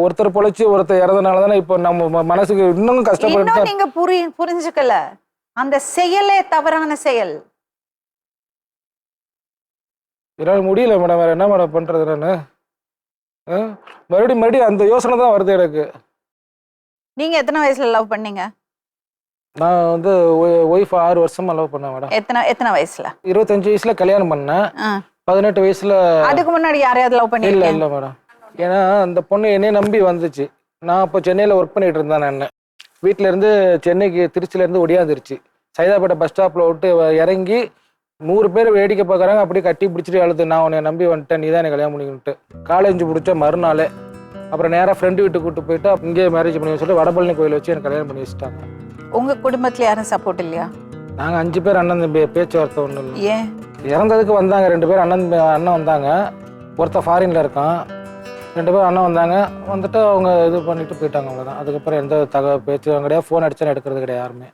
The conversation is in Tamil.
ஒருத்தர் பொழைச்சி ஒருத்தர் இறந்தனால தானே இப்போ நம்ம மனசுக்கு இன்னும் கஷ்டப்பட்டு. நீங்க புரிஞ்சுக்கல, அந்த செயலே தவறான செயல். என்னால் முடியல மேடம், வேற என்ன மேடம் பண்றது நான்? மறுபடியும் அந்த யோசனை தான் வருது எனக்கு. நீங்க எத்தனை வயசுல லவ் பண்ணீங்க? நான் வந்து ஒய்ஃப் 6 வருஷமா லவ் பண்ணேன் மேடம். எத்தனை வயசுல? 25 வயசுல கல்யாணம் பண்ணேன். 18 வயசுல. அதுக்கு முன்னாடி யாரையாவது லவ் பண்ணி? இல்ல மேடம். ஏன்னா அந்த பொண்ணு என்னைய நம்பி வந்துச்சு. நான் இப்போ சென்னையில் ஒர்க் பண்ணிட்டு இருந்தேன். நான் வீட்டில இருந்து சென்னைக்கு திருச்சியில இருந்து ஒடியாந்துருச்சு. சைதாப்பேட்டை பஸ் ஸ்டாப்ல விட்டு இறங்கி 100 பேர் வேடிக்கை பார்க்குறாங்க. அப்படியே கட்டி பிடிச்சிட்டு அழுது, நான் உன்னை நம்பி வந்துட்டேன், நீ தான் எனக்கு கல்யாணம் பண்ணிக்கிட்டு. காலேஜ் முடிச்ச மறுநாளே அப்புறம் நேராக ஃப்ரெண்டு வீட்டுக்கு கூப்பிட்டு போயிட்டு இங்கே மேரேஜ் பண்ணி சொல்லிட்டு வடபழனி கோயில் வச்சு எனக்கு கல்யாணம் பண்ணி வச்சுட்டாங்க. உங்க குடும்பத்துல யாரும் சப்போர்ட் இல்லையா? நாங்கள் 5 பேர் அண்ணன் தம்பி, பேச்சுவார்த்தை ஒன்றும் இல்லை. ஏன்? இறந்ததுக்கு வந்தாங்க 2 பேர் அண்ணன் வந்தாங்க. ஒருத்தர் ஃபாரின்ல இருக்கான். 2 பேர் அண்ணன் வந்தாங்க. வந்துட்டு அவங்க இது பண்ணிட்டு போயிட்டாங்க, அவ்வளோதான். அதுக்கப்புறம் எந்த பேச்சு கிடையாது. ஃபோன் அடிச்சாலும் எடுக்கிறது கிடையாது யாருமே.